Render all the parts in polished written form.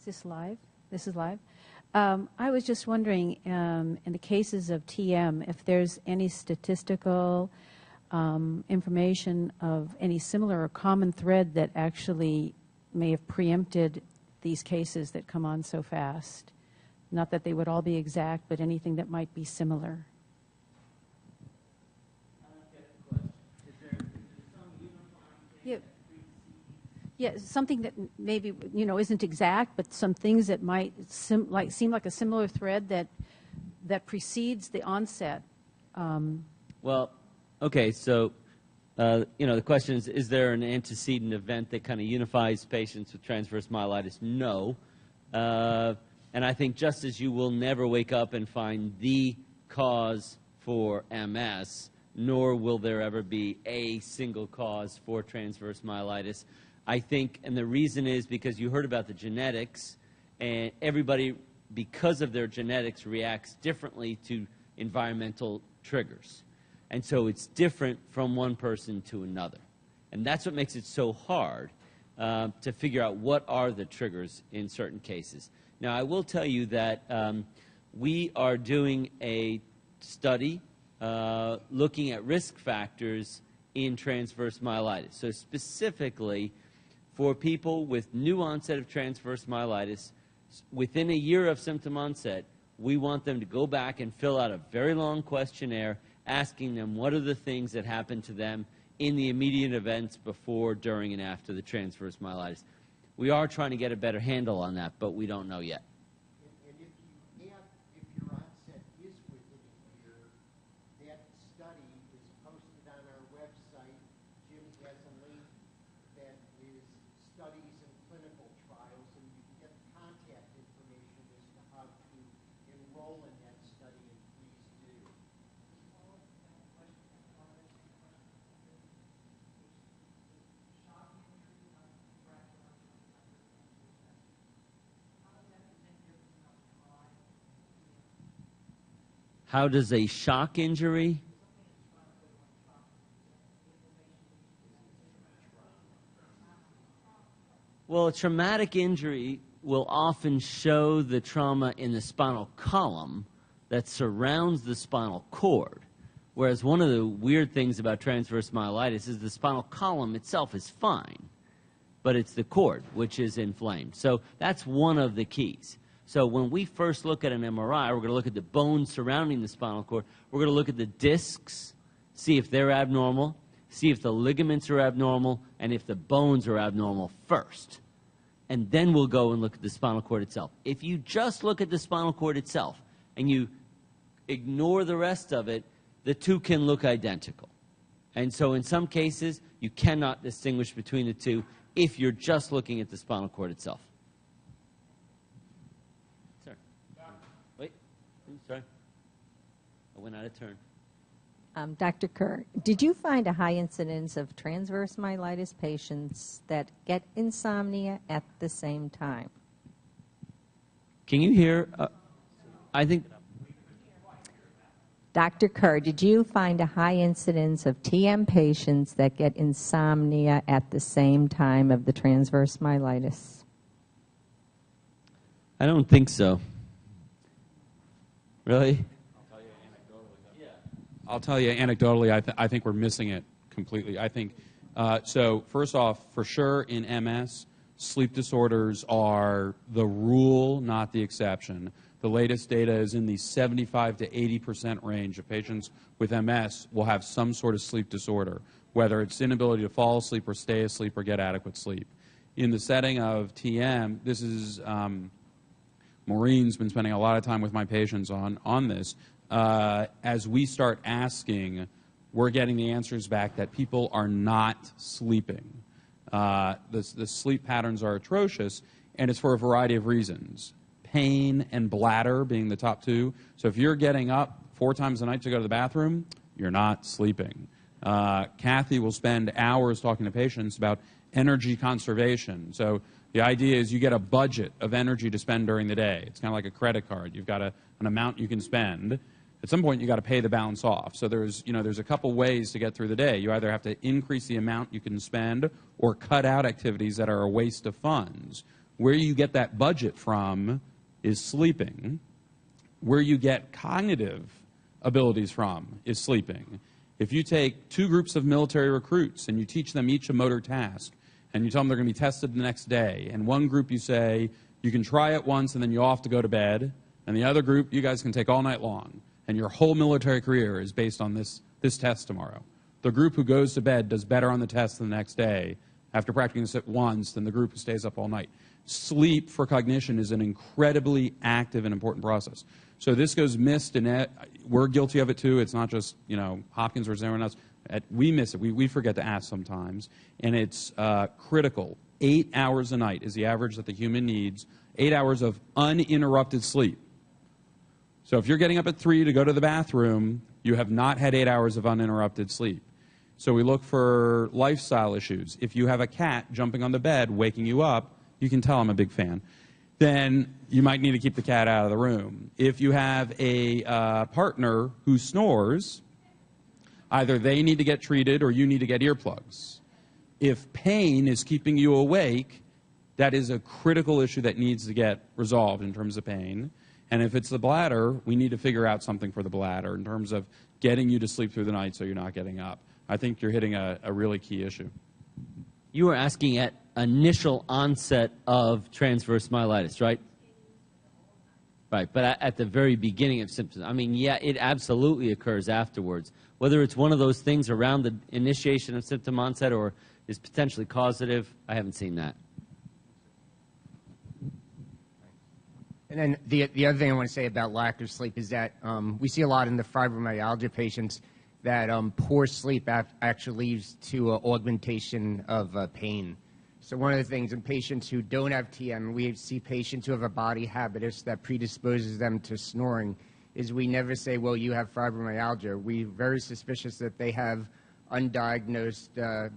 this live? This is live. I was just wondering, in the cases of TM, if there's any statistical information of any similar or common thread that actually may have preempted these cases that come on so fast. Not that they would all be exact, but anything that might be similar. Yeah, something that maybe isn't exact, but some things that might seem like a similar thread that precedes the onset. Well, okay, so the question is there an antecedent event that kind of unifies patients with transverse myelitis? No, and I think just as you will never wake up and find the cause for MS, nor will there ever be a single cause for transverse myelitis. I think, and the reason is because you heard about the genetics, and everybody, because of their genetics, reacts differently to environmental triggers. And so it's different from one person to another. And that's what makes it so hard to figure out what are the triggers in certain cases. Now, I will tell you that we are doing a study looking at risk factors in transverse myelitis. So specifically, for people with new onset of transverse myelitis, within a year of symptom onset, we want them to go back and fill out a very long questionnaire asking them what are the things that happened to them in the immediate events before, during, and after the transverse myelitis. We are trying to get a better handle on that, but we don't know yet. And if your onset is within a year, that study is posted on our website. Jim has a link that is studies and clinical trials, and you can get contact information as to how to enroll in that study, and please do. How does a shock injury? Well, a traumatic injury will often show the trauma in the spinal column that surrounds the spinal cord. Whereas one of the weird things about transverse myelitis is the spinal column itself is fine, but it's the cord which is inflamed. So that's one of the keys. So when we first look at an MRI, we're going to look at the bones surrounding the spinal cord. We're going to look at the discs, see if they're abnormal, see if the ligaments are abnormal, and if the bones are abnormal first. And then we'll go and look at the spinal cord itself. If you just look at the spinal cord itself and you ignore the rest of it, the two can look identical. And so in some cases, you cannot distinguish between the two if you're just looking at the spinal cord itself. Sir. Wait. Sorry. I went out of turn. Dr. Kerr, did you find a high incidence of transverse myelitis patients that get insomnia at the same time? Can you hear? I think. Dr. Kerr, did you find a high incidence of TM patients that get insomnia at the same time of the transverse myelitis? I don't think so. Really? I'll tell you anecdotally, I think we're missing it completely. I think, so first off, for sure in MS, sleep disorders are the rule, not the exception. The latest data is in the 75 to 80% range of patients with MS will have some sort of sleep disorder, whether it's inability to fall asleep or stay asleep or get adequate sleep. In the setting of TM, this is, Maureen's been spending a lot of time with my patients on this. As we start asking, we're getting the answers back that people are not sleeping. The sleep patterns are atrocious, and it's for a variety of reasons. Pain and bladder being the top two. So if you're getting up 4 times a night to go to the bathroom, you're not sleeping. Kathy will spend hours talking to patients about energy conservation. So the idea is you get a budget of energy to spend during the day. It's kind of like a credit card. You've got an amount you can spend. At some point, you got to pay the balance off. So there's a couple ways to get through the day. You either have to increase the amount you can spend or cut out activities that are a waste of funds. Where you get that budget from is sleeping. Where you get cognitive abilities from is sleeping. If you take two groups of military recruits and you teach them each a motor task, and you tell them they're going to be tested the next day, and one group you say, you can try it once and then you all have to go to bed, and the other group, you guys can take all night long, and your whole military career is based on this test tomorrow. The group who goes to bed does better on the test the next day after practicing it once than the group who stays up all night. Sleep for cognition is an incredibly active and important process. So this goes missed, and we're guilty of it too. It's not just, Hopkins or everyone else. We miss it. We forget to ask sometimes, and it's critical. 8 hours a night is the average that the human needs. 8 hours of uninterrupted sleep. So if you're getting up at 3 to go to the bathroom, you have not had 8 hours of uninterrupted sleep. So we look for lifestyle issues. If you have a cat jumping on the bed, waking you up, you can tell I'm a big fan, then you might need to keep the cat out of the room. If you have a partner who snores, either they need to get treated or you need to get earplugs. If pain is keeping you awake, that is a critical issue that needs to get resolved in terms of pain. And if it's the bladder, we need to figure out something for the bladder in terms of getting you to sleep through the night so you're not getting up. I think you're hitting a really key issue. You were asking at initial onset of transverse myelitis, right? Right, but at the very beginning of symptoms. I mean, yeah, it absolutely occurs afterwards. Whether it's one of those things around the initiation of symptom onset or is potentially causative, I haven't seen that. And then the other thing I want to say about lack of sleep is that we see a lot in the fibromyalgia patients that poor sleep actually leads to augmentation of pain. So one of the things in patients who don't have TM, we see patients who have a body habitus that predisposes them to snoring, is we never say, well, you have fibromyalgia. We're very suspicious that they have undiagnosed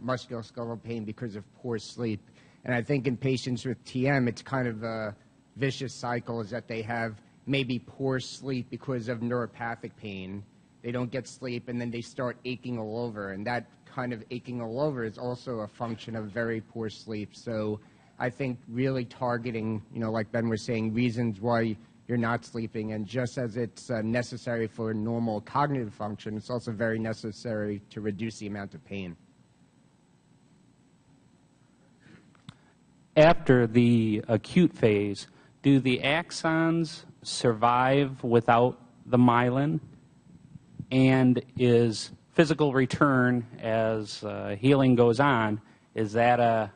musculoskeletal pain because of poor sleep. And I think in patients with TM, it's kind of a vicious cycle, is that they have maybe poor sleep because of neuropathic pain. They don't get sleep, and then they start aching all over. And that kind of aching all over is also a function of very poor sleep. So I think really targeting, like Ben was saying, reasons why you're not sleeping. And just as it's necessary for normal cognitive function, it's also very necessary to reduce the amount of pain. After the acute phase, do the axons survive without the myelin? And is physical return as healing goes on, is that a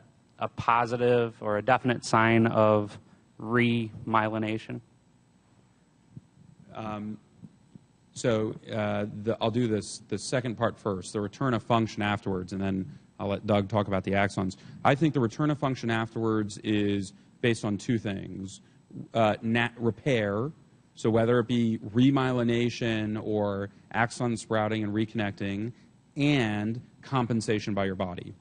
positive or a definite sign of remyelination? I'll do the second part first, the return of function afterwards, and then I'll let Doug talk about the axons. I think the return of function afterwards is based on two things. Repair, so whether it be remyelination or axon sprouting and reconnecting, and compensation by your body.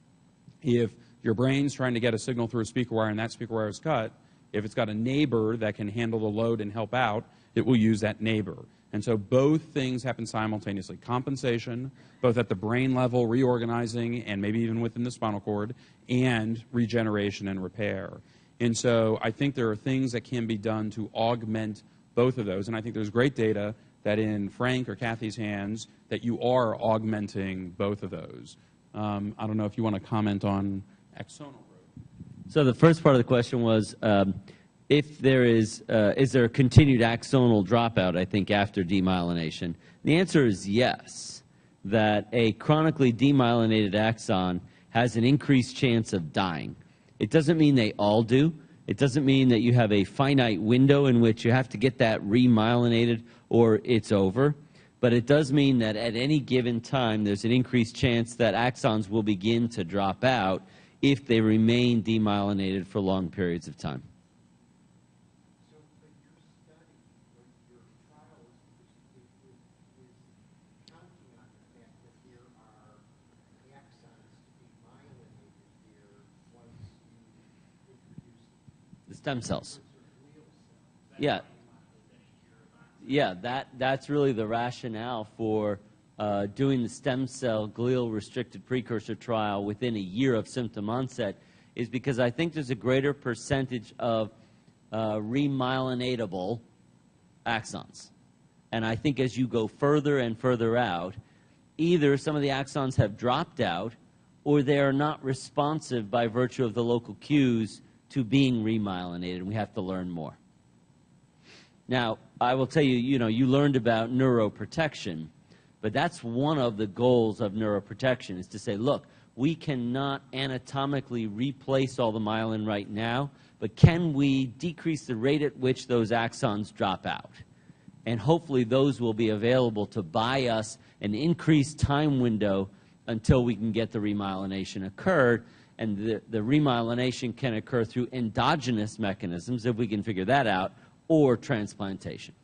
If your brain's trying to get a signal through a speaker wire and that speaker wire is cut, if it's got a neighbor that can handle the load and help out, it will use that neighbor. And so both things happen simultaneously. Compensation, both at the brain level, reorganizing, and maybe even within the spinal cord, and regeneration and repair. And so I think there are things that can be done to augment both of those. And I think there's great data that in Frank or Kathy's hands that you are augmenting both of those. I don't know if you want to comment on axonal growth. So the first part of the question was, if there is there a continued axonal dropout, I think, after demyelination? The answer is yes, that a chronically demyelinated axon has an increased chance of dying. It doesn't mean they all do. It doesn't mean that you have a finite window in which you have to get that remyelinated or it's over. But it does mean that at any given time, there's an increased chance that axons will begin to drop out if they remain demyelinated for long periods of time. So, but your study, or your trial, is counting on the fact that there are axons to be myelinated here once you introduce The stem cells. glial cells. Yeah. Yeah, that's really the rationale for doing the stem cell glial restricted precursor trial within a year of symptom onset, is because I think there's a greater percentage of remyelinatable axons. And I think as you go further and further out, either some of the axons have dropped out or they are not responsive by virtue of the local cues to being remyelinated, and we have to learn more. Now, I will tell you, you learned about neuroprotection, but that's one of the goals of neuroprotection, is to say, look, we cannot anatomically replace all the myelin right now, but can we decrease the rate at which those axons drop out? And hopefully those will be available to buy us an increased time window until we can get the remyelination occurred. And the remyelination can occur through endogenous mechanisms, if we can figure that out, or transplantation.